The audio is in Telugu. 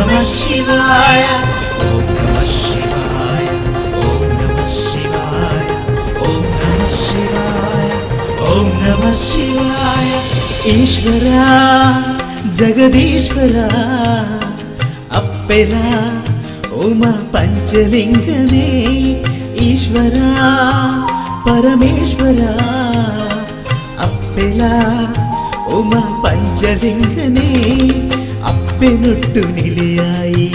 నమః శివాయ ఓం నమః శివాయ ఓం నమః శివాయ ఓం నమః శివాయ ఓం నమః శివాయ ఈశ్వరా జగదీశ్వరా అప్పెలా ఉమా పంచలింగనే ఈశ్వరా పరమేశ్వరా అప్పెలా ఉమా పంచలింగనే ಅಪ್ಪೆನುಟ್ಟು ನಿಲಿಯಾಯಿ